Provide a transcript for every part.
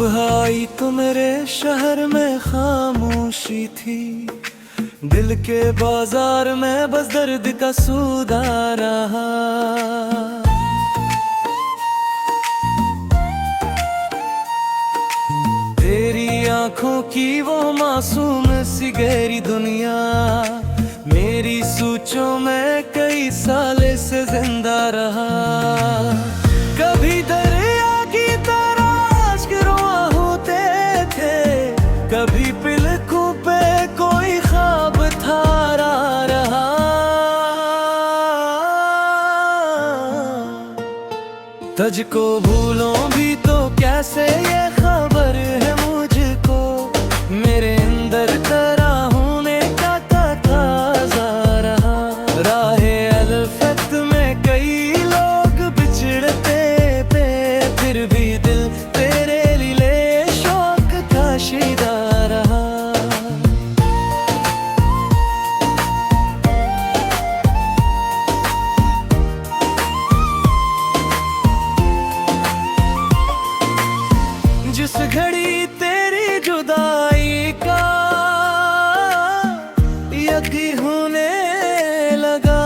सुबह आई तो मेरे शहर में खामोशी थी। दिल के बाजार में बस दर्द का सौदा रहा। तेरी आंखों की वो मासूम सी गहरी दुनिया मेरी सोचों में कई साल से जिंदा रहा। कभी दरिया की तरह अश्क रुआ होते थे, कभी पिलकों पे कोई ख्वाब थारा रहा। तुझको भूलों भी तो कैसे ये खबर है मुझको, मेरे अंदर तेरा होने का तकाज़ा रहा। राहे अल्फत में कई लोग बिछड़ते पे, फिर भी दिल तेरे लिए शौक का शिदा रहा। जिस घड़ी तेरी जुदाई का यकीन होने लगा,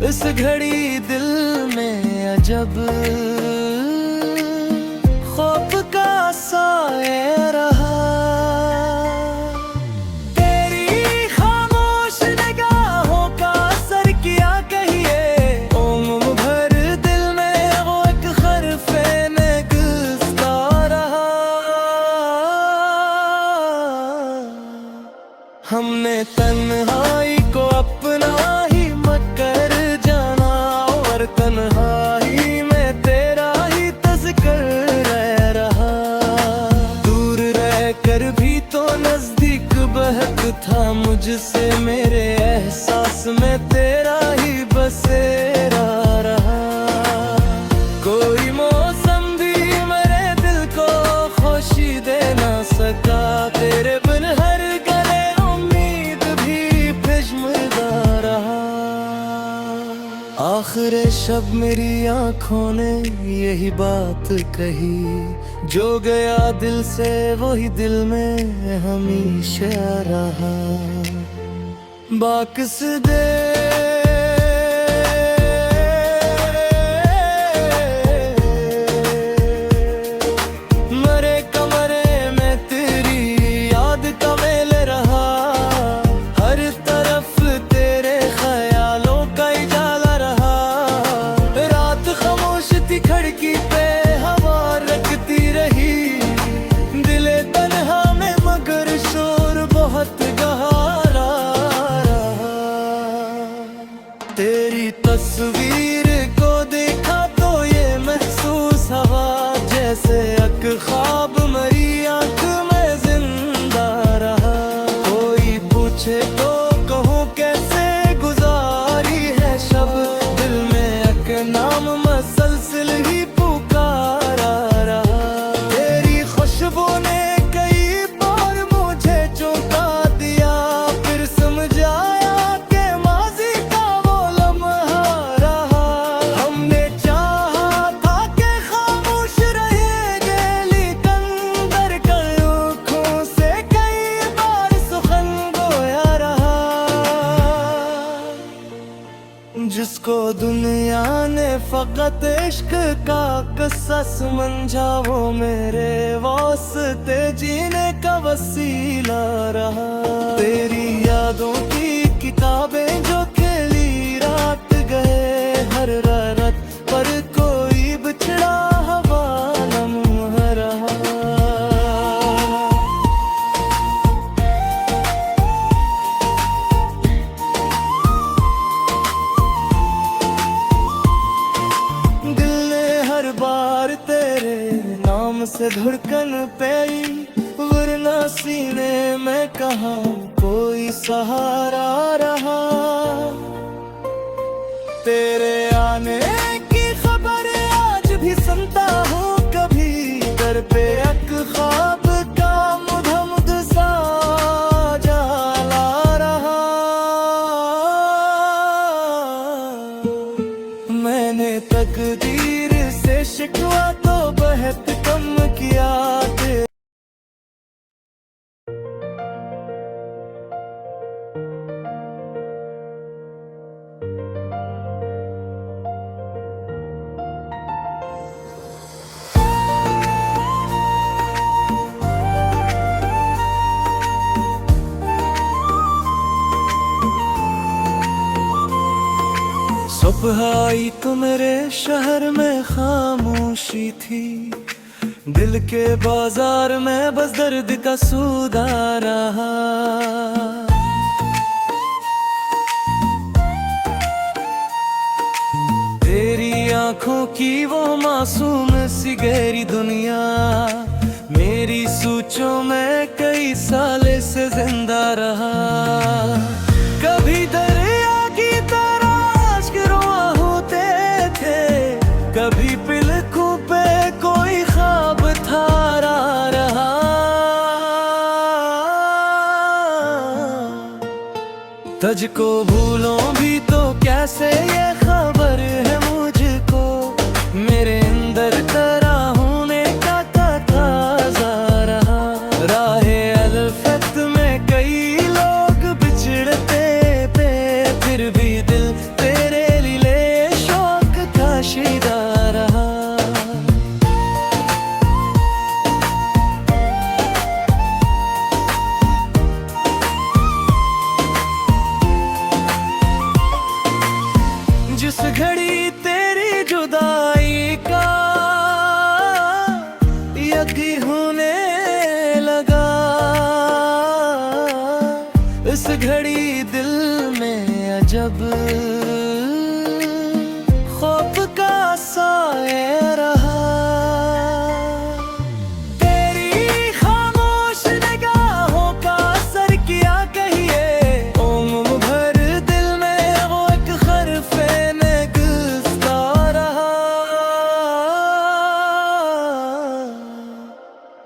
इस घड़ी दिल में अजब खौफ का साया रहा। तेरी खामोश निगाहों का असर किया कहिए, उम्र भर दिल में वो एक खरफे निगस्ता रहा। हमने तन्हाई को अपना ही मकर जाना, और तन्हाई में तेरा ही तज़किर रहा। दूर रह कर भी तो नजदीक बहक था मुझसे, मेरे एहसास में तेरा ही बसेरा रहा। कोई मौसम भी मेरे दिल को खुशी दे ना सका, तेरे बिन हर गले उम्मीद भी पेशमर्दा रहा। आखिर शब मेरी आंखों ने यही बात कही, जो गया दिल से वही दिल में हमेशा रहा। बाकस दे मरे कमरे में तेरी याद का मेल रहा। हर तरफ तेरे ख्यालों का उजाला रहा। रात खामोश थी खिड़की पे हवा रखती रही, दिले तन्हा में मगर शोर बहुत गहरा रहा। तेरी तस्वीर को देखा तो ये महसूस हुआ, जैसे एक ख्वाब मरी आंख में जिंदा रहा। कोई पूछे तो कहूँ कैसे गुजारी है शब, दिल में एक नाम मसलसिल ही पुकारा रहा। तेरी खुशबू ने कई बार मुझे चौंका दिया, फिर समझाया कि माजी का वो लम्हा रहा। हमने चाहा था कि खामोश रहेंगे, लेकिन अंदर कई आँखों से कई बार सुखन गोया रहा। जिसको दुनिया ने फकत इश्क का किस्सा समझा, वो मेरे वास्ते जीने का वसीला रहा। तेरी यादों की किताबें जो खेली रात गए, हर रात पर कोई बिछड़ा हवा लम्हा रहा। दिल ने हर बार तेरे नाम से धड़कन पाई, वरना सीने में कहाँ कोई सहारा रहा। तेरे आने की खबर आज भी सुनता हूँ, कभी दर पे एक ख्वाब का मुधमुध सा जाला रहा। मैंने तकदीर से शिकवा तो बह सुबह आई तो मेरे शहर में खामोशी थी, दिल के बाजार में बस दर्द का सौदा रहा। तेरी आंखों की वो मासूम सी गहरी दुनिया मेरी सोचों में कई साल से जिंदा रहा। कभी दरिया की तरह अश्क रुआ होते थे, कभी पिलकों पे कोई ख्वाब थारा रहा। तुझको भूलों भी तो कैसे ये खबर है मुझको, मेरे अंदर तेरा होने का ताज़ा रहा। राहे अल्फत में कई लोग बिछड़ते पे, फिर भी दिल तेरे लिए शौक का शीदा रहा। जिस घड़ी तेरी जुदाई का यकीन होने लगा, इस घड़ी दिल में अजब खौफ का साए रहा। तेरी खामोश निगाहों का असर किया कहिए, उम्र भर दिल में वो एक खरफे नेगुस्ता रहा।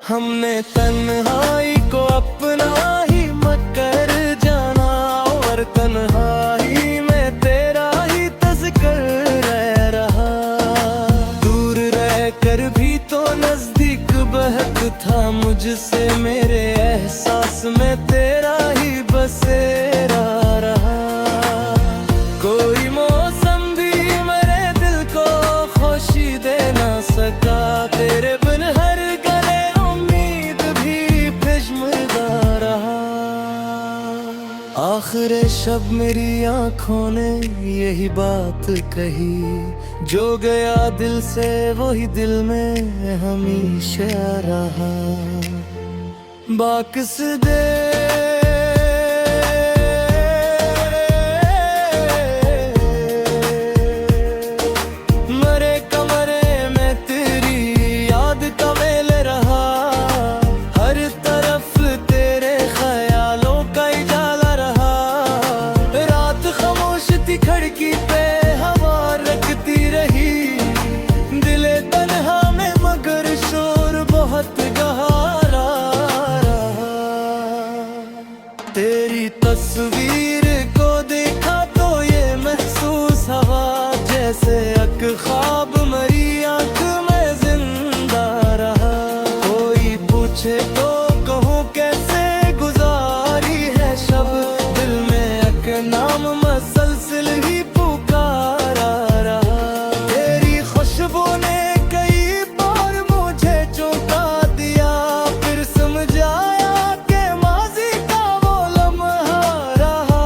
हमने तन्हाई को अपना ही मकर जाना, और तन्हाई में तेरा ही तज़किर रह रहा। दूर रह कर भी तो नजदीक बहक था मुझसे, मेरे एहसास में तेरा ही बसेरा रहा। कोई मौसम भी मेरे दिल को खुशी दे ना सका, तेरे बिन हर गले उम्मीद भी पेशमर्दा रहा। आखिर शब मेरी आंखों ने यही बात कही, जो गया दिल से वही दिल में हमेशा रहा। बाकस दे मरे कमरे में तेरी याद का मेल रहा। हर तरफ तेरे ख्यालों का उजाला रहा। रात खामोश थी खिड़की पे हवा रखती रही, दिले तन्हा में मगर शोर बहुत गहरा रहा। तेरी तस्वीर को देखा तो ये महसूस हवा, जैसे एक ख्वाब मरी आंख में जिंदा रहा। कोई पूछे तो कहूँ कैसे गुजारी है शब, दिल में एक नाम मसलसिल ही पुकारा रहा। तेरी खुशबू ने कई बार मुझे चौंका दिया, फिर समझ आया कि माजी का वो लम्हा रहा।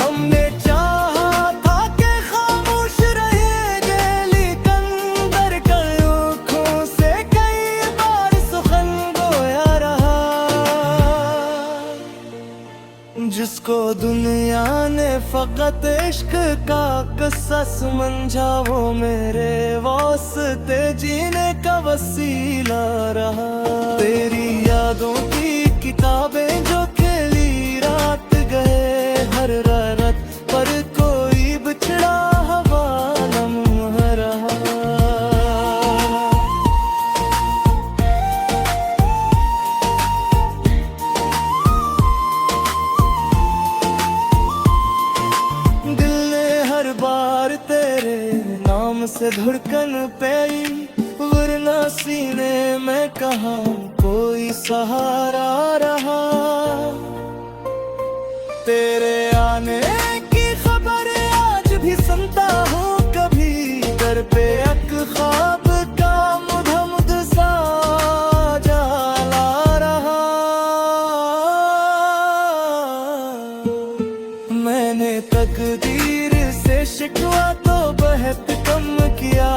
हमने चाहा था कि खामोश रहेंगे, लेकिन दर कर आँखों से कई बार सुखन गोया रहा। जिसको दुनिया ने फकत इश्क का किस्सा समझा, वो मेरे वास्ते जीने का वसीला रहा। तेरी यादों की किताबें जो खेली रात गए, हर रात पर कोई बिछड़ा हवा लम्हा रहा। दिल ने हर बार तेरे नाम से धड़कन पाई, वरना सीने में कहाँ कोई सहारा रहा। तेरे आने की खबर आज भी सुनता हूँ, कभी दर पे एक ख्वाब का मुधमुध सा जाला रहा। मैंने तकदीर से शिकवा तो बहुत कम किया।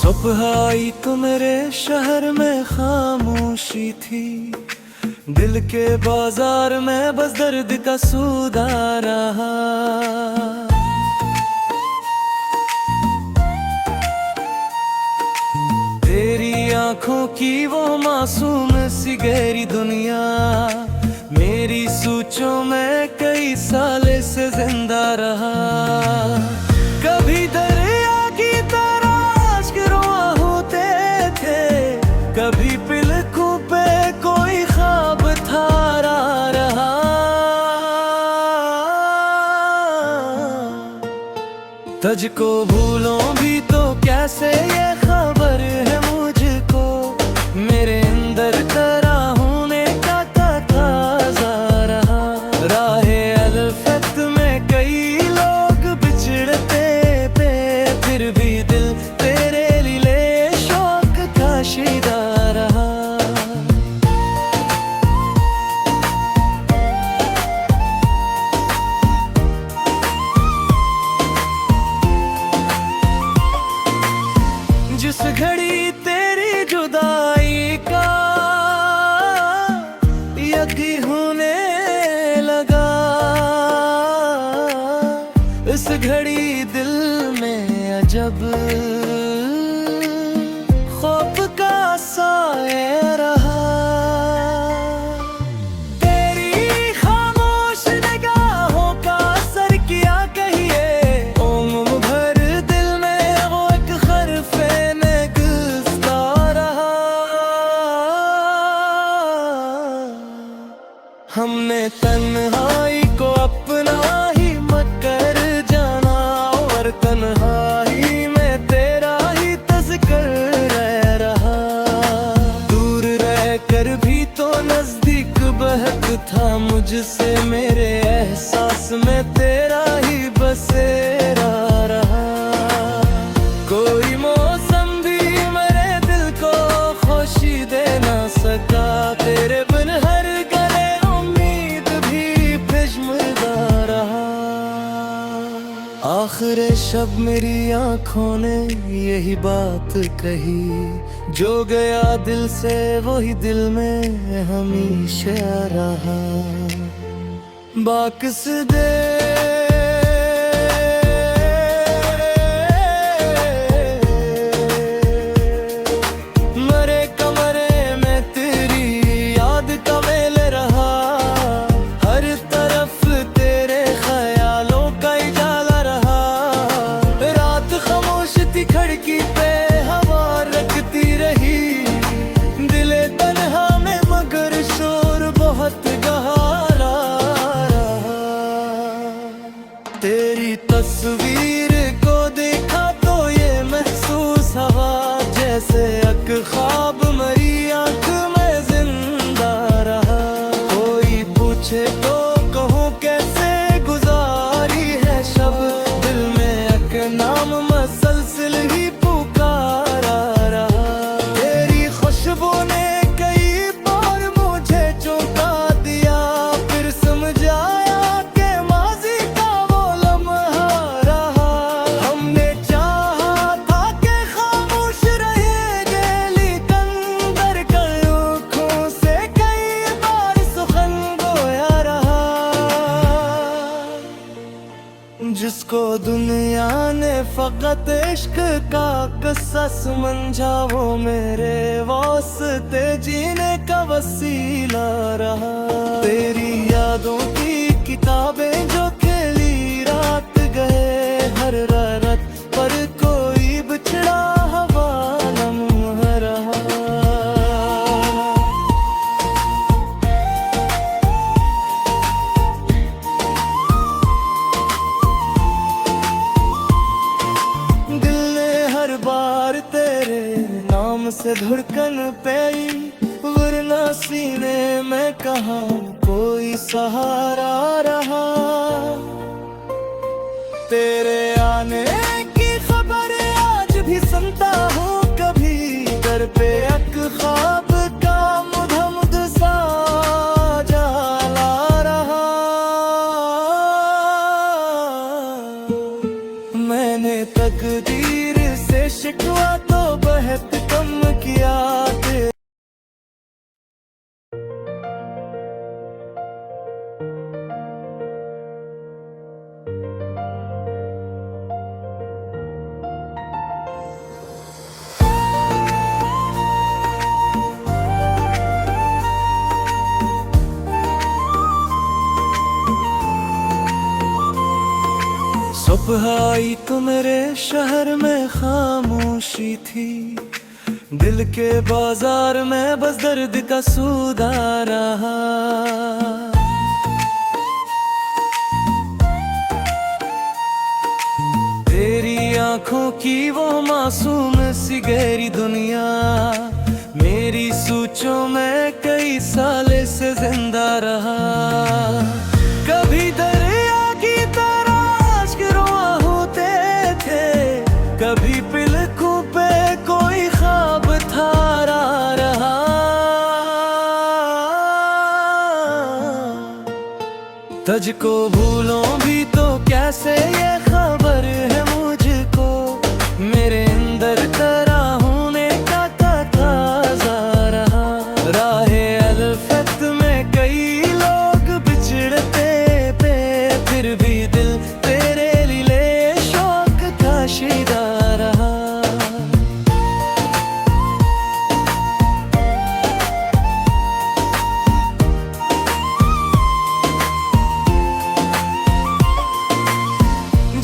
सुबह आई तो मेरे शहर में खामोशी थी, दिल के बाजार में बस दर्द का सौदा रहा। तेरी आंखों की वो मासूम सी गहरी दुनिया मेरी सोचों में कई साल से जिंदा रहा। कभी दरिया की तरह अश्क रुआ होते थे, कभी पिलकों पे कोई ख्वाब थारा रहा। तुझको भूलों भी तो कैसे ये खबर है मुझको, मेरे अंदर तेरा होने का तकाज़ा रहा। राहे अल्फत में कई लोग बिछड़ते पे, फिर भी दिल तेरे लिए शौक का शिदा रहा। जिस घड़ी तेरी जुदाई का यकीन होने लगा, इस घड़ी दिल में अजब खौफ का साए रहा। तेरी खामोश निगाहों का असर किया कहिए, उम्र भर दिल में वो एक खरफे निगलता रहा। हमने तन्हाई को अपना ही मकर जाना, और तन्हाई में तेरा ही तज़किर रहा। दूर रहकर भी तो नजदीक बहक था मुझसे, मेरे एहसास में तेरा ही बसेरा रहा। कोई मौसम भी मेरे दिल को खुशी दे ना सका, तेरे बिन हर गले उम्मीद भी पेशमर्दा रहा। आखिर शब मेरी आंखों ने यही बात कही, जो गया दिल से वही दिल में हमेशा रहा। बाकस दे मरे कमरे में तेरी याद का मेल रहा। हर तरफ तेरे ख्यालों का उजाला रहा। रात खामोश थी खिड़की पे हवा रखती रही, दिले तन्हा में मगर शोर बहुत गहरा रहा। तेरी तस्वीर को देखा तो ये महसूस हवा, जैसे एक ख्वाब मरी आंख में जिंदा रहा। कोई पूछे तो कहूँ कैसे गुजारी है शब, दिल में एक नाम मसलसिल ही पुकारा रहा। तेरी खुशबू ने कई बार मुझे चौंका दिया, फिर समझाया कि माजी का वो लम्हा रहा। हमने चाहा था कि खामोश रहेंगे, लेकिन दरकल आँखों से कई बार सुखन गोया रहा। जिसको दुनिया ने फकत इश्क का किस्सा समझा, वो मेरे वास्ते जीने का वसीला रहा। तेरी यादों की किताबें जो खेली रात गए, हर रात पर कोई बिछड़ा हवाला मुँह रहा। दिल ने हर बार तेरे नाम से धड़कन पाई, वरना सीने में कहाँ कोई सहारा रहा। तेरे आने की खबर आज भी सुनता हूँ, कभी दर पे एक ख्वाब का मुध सा जाला रहा। मैंने तकदीर से शिकवा तो बहुत कम किया। सुबह आई तो मेरे शहर में खामोशी थी, दिल के बाजार में बस दर्द का सौदा रहा। तेरी आंखों की वो मासूम सी गहरी दुनिया मेरी सोचों में कई साल से जिंदा रहा। कभी दरिया की तरह अश्क रुआ होते थे, कभी पिलकों पे कोई ख्वाब थारा रहा। तुझको भूलों भी तो कैसे ये खबर है मुझको, मेरे अंदर तेरा होने का तकाज़ा रहा। राहे अल्फत में कई लोग बिछड़ते पे, फिर भी दिल तेरे लिए शौक का शिदा रहा।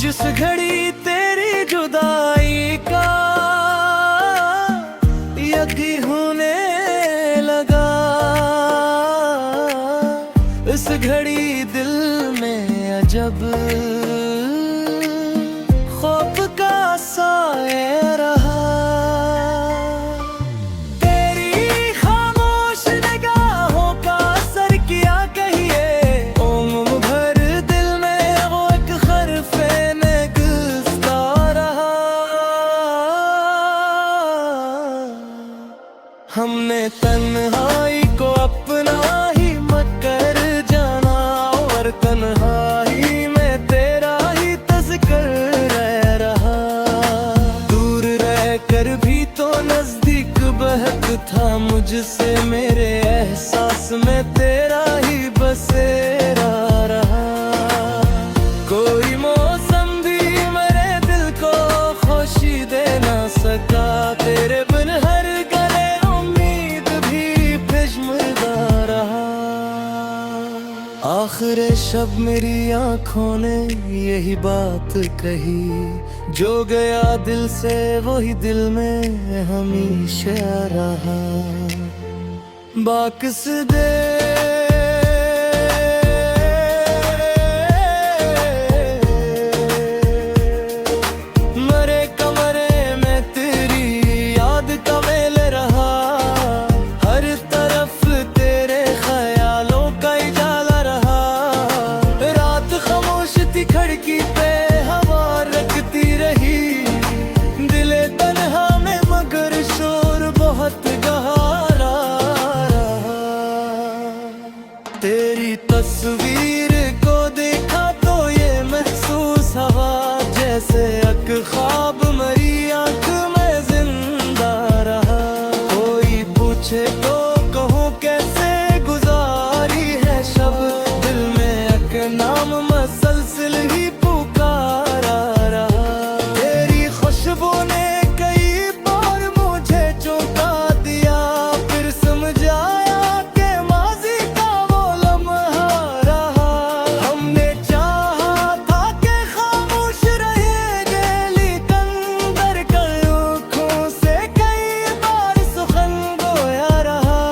जिस घड़ी तेरी जुदाई का यकीन होने लगा, इस घड़ी दिल में अजब खौफ का साया रहा। तेरी खामोश निगाहों का असर किया कहिए, उम्र भर दिल में वो एक खरफे निगलता रहा। हमने तन्हाई को अपना ही मत कर जाना, और तन्हाई में तेरा ही तज़किर रह रहा। दूर रह कर भी तो नजदीक बहक था मुझसे, मेरे एहसास में तेरा ही बसेरा रहा। कोई मौसम भी मेरे दिल को खुशी दे ना सका, तेरे बिन हर गले उम्मीद भी फिजमुर्दा रहा। आखिर शब मेरी आंखों ने यही बात कही, जो गया दिल से वही दिल में हमेशा रहा। बाकस दे मरे कमरे में तेरी याद का मेल रहा। हर तरफ तेरे ख्यालों का उजाला रहा। रात खामोश थी खिड़की पे हवा रखती रही, दिले तन्हा में मगर शोर बहुत गहरा रहा। तेरी तस्वीर को देखा तो ये महसूस हवा, जैसे एक ख्वाब मरी आंख में जिंदा रहा। कोई पूछे तो कहूँ कैसे गुजारी है शब, दिल में एक नाम मसलसिल ही पुकारा रहा। तेरी खुशबू ने कई बार मुझे चौंका दिया, फिर समझाया कि माजी का वो लम्हा रहा। हमने चाहा था कि खामोश रहेंगे, लेकिन दर आँखों से कई बार सुखन गोया रहा।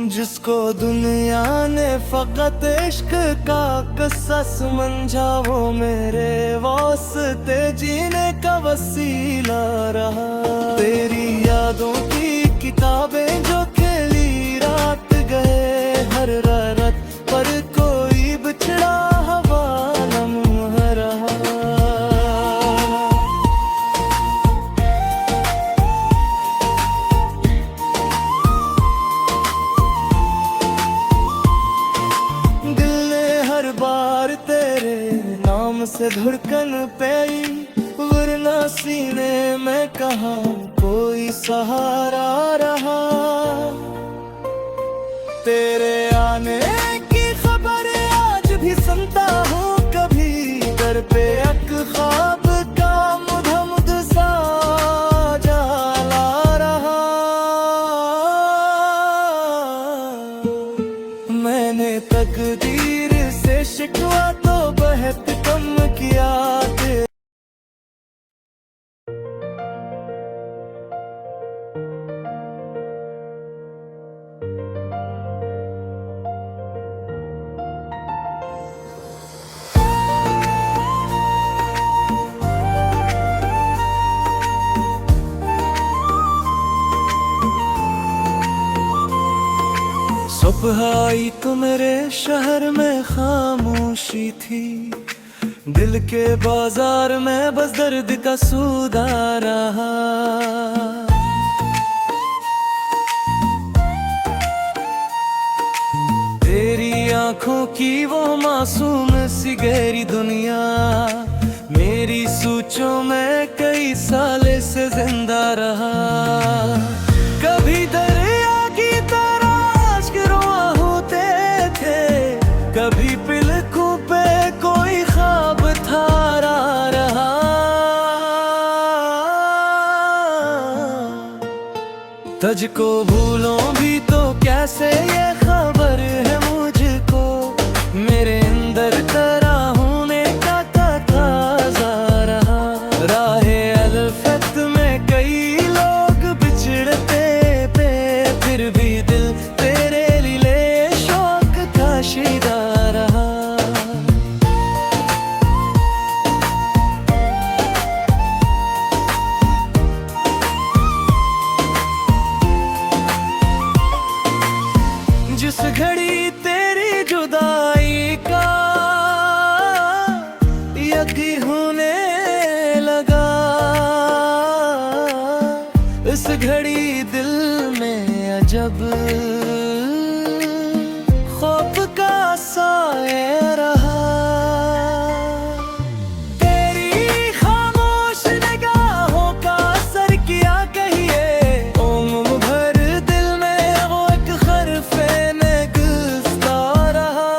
जिसको दुनिया ने फकत इश्क का किस्सा समझा, वो मेरे वास्ते जीने का वसीला रहा। तेरी यादों की किताबें सीने में कहाँ कोई सहारा रहा। तेरे आने की खबर आज भी सुनता हूँ, कभी दर पे एक ख्वाब का मुध सा जाला रहा। मैंने तकदीर से शिकवा तो बहुत कम किया। सुबह आई तो मेरे शहर में खामोशी थी, दिल के बाजार में बस दर्द का सौदा रहा। तेरी आंखों की वो मासूम सी गहरी दुनिया मेरी सोचों में कई साल से जिंदा रहा। कभी दरिया की तरह अश्क रुआ होते थे, कभी पिलकों पे कोई ख्वाब थारा रहा। तुझको भूलों भी तो कैसे ये खबर है मुझको, मेरे अंदर तेरा होने का तकाज़ा रहा। राहे अल्फत में कई लोग बिछड़ते पे, फिर भी दिल तेरे लिए शौक का शीदा रहा। जिस घड़ी तेरी जुदाई का यकीन होने लगा, इस घड़ी दिल में अजब खौफ का साए रहा। तेरी खामोश निगाहों का असर किया कहिए, उम्र भर दिल में वो एक खरफे निगस्ता रहा।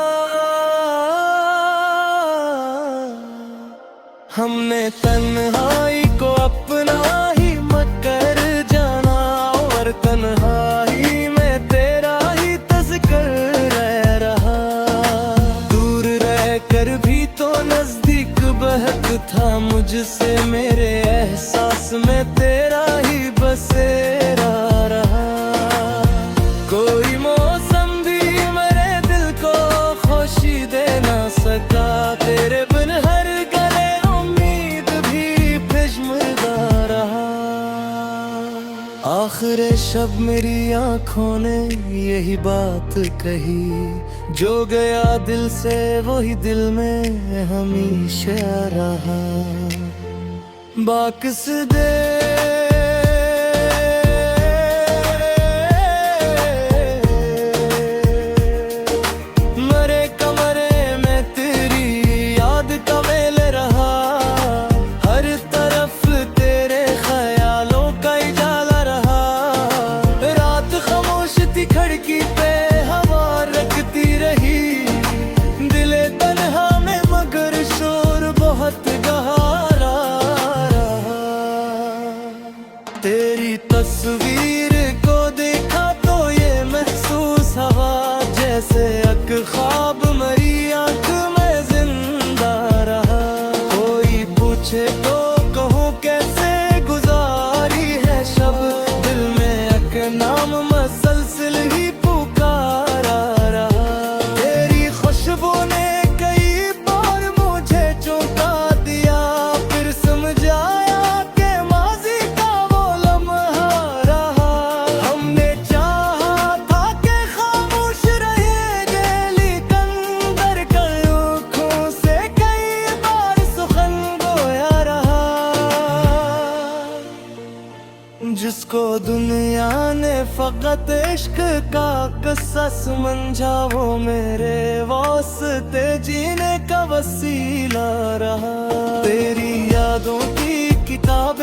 हमने तन्हाई को अपना ही मकर जाना, और तन्हाई में तेरा ही तज़किर रह रहा। दूर रह कर भी तो नजदीक बहक था मुझसे, मेरे एहसास में तेरा ही बसेरा रहा। कोई मौसम भी मेरे दिल को खुशी दे ना सका, तेरे बिन हर गले उम्मीद भी पेशमुर्दा रहा। आखिर शब मेरी आंखों ने यही बात कही, जो गया दिल से वही दिल में हमेशा रहा। बाकस दे मरे कमरे में तेरी याद का मेल रहा। हर तरफ तेरे ख्यालों का उजाला रहा। रात खामोश थी खिड़की पे हवा रखती रही, दिले तन्हा में मगर शोर बहुत गहरा रहा। तेरी तस्वीर को देखा तो ये महसूस हवा, जैसे एक ख्वाब मरी आंख में जिंदा रहा। कोई पूछे तो कहूँ कैसे गुजारी है शब, दिल में एक नाम मसलसिल ही पुकारा रहा। तेरी खुशबू ने कई बार मुझे चौंका दिया, फिर समझाया कि माजी का वो लम्हा रहा। हमने चाहा था कि खामोश रहेंगे, लेकिन दर कर आँखों से कई बार सुखन गोया रहा। जिसको दुनिया ने फकत इश्क का किस्सा समझा, वो मेरे वास्ते जीने का वसीला रहा। तेरी यादों की किताब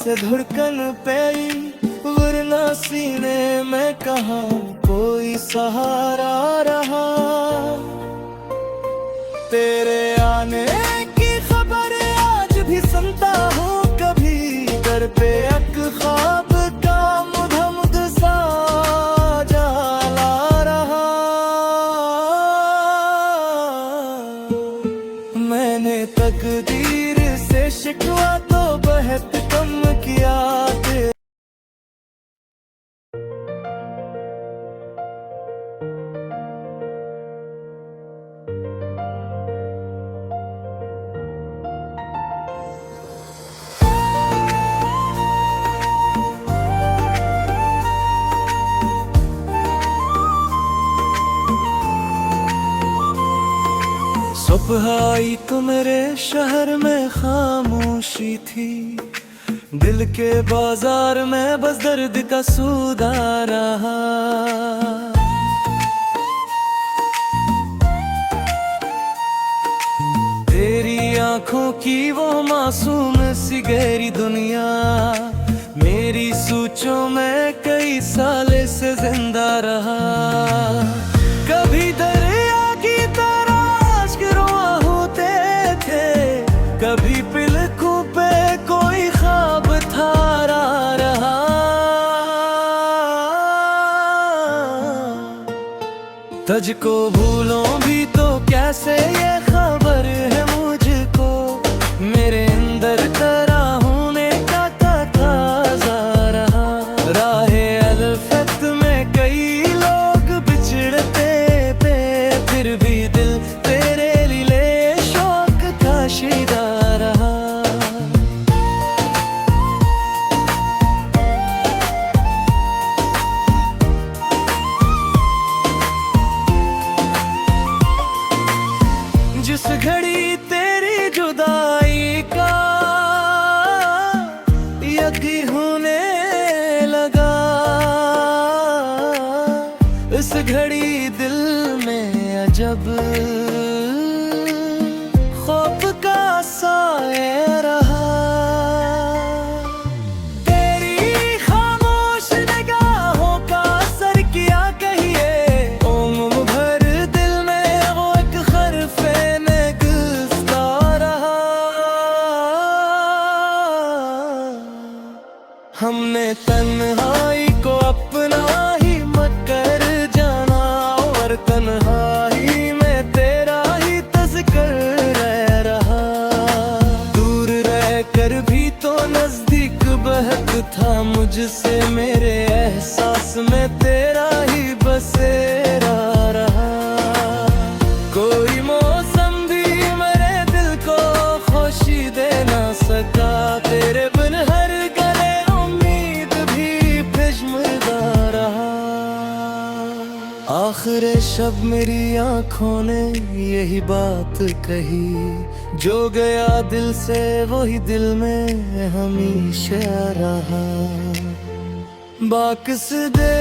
से धड़कन पे, वरना सीने में कहाँ कोई सहारा रहा। तेरे आने की खबर आज भी सुनता हूँ, कभी दर पे एक ख्वाब का मुधमुध सा जाला रहा। मैंने तकदीर से शिकवा तो बहुत कम किया। सुबह आई तो मेरे शहर में खामोशी थी, दिल के बाजार में बस दर्द का सौदा रहा। तेरी आंखों की वो मासूम सी गहरी दुनिया मेरी सोचों में कई साल से जिंदा रहा। कभी दरिया की तरह अश्क रुआ होते थे, कभी पिलकों पे कोई ख्वाब थारा रहा। तुझको भूलों भी तो कैसे ये खबर है मुझको, मेरे अंदर तेरा होने का ताज़ा रहा। राहे अल्फत में कई लोग बिछड़ते पे, फिर भी दिल तेरे लिए शौक का शिदा रहा। जिस घड़ी तेरी जुदाई का यकीन होने लगा, इस घड़ी दिल में अजब खौफ का साया रहा। तेरी खामोश निगाहों का असर किया कहिए, उम्र भर दिल में वो एक खरफे निगलता रहा। हमने तन्हाई को अपना ही मकर जाना, और तन्हाई में तेरा ही तज़किर रह रहा। दूर रह कर भी तो नजदीक बहक था मुझसे, मेरे एहसास में तेरा ही बसेरा रहा। कोई मौसम भी मेरे दिल को खुशी दे ना सका, तेरे बिन हर गले उम्मीद भी पेशमर्दा रहा। आखिर शब मेरी आंखों ने यही बात कही, जो गया दिल से वही दिल में हमेशा रहा। बाकस दे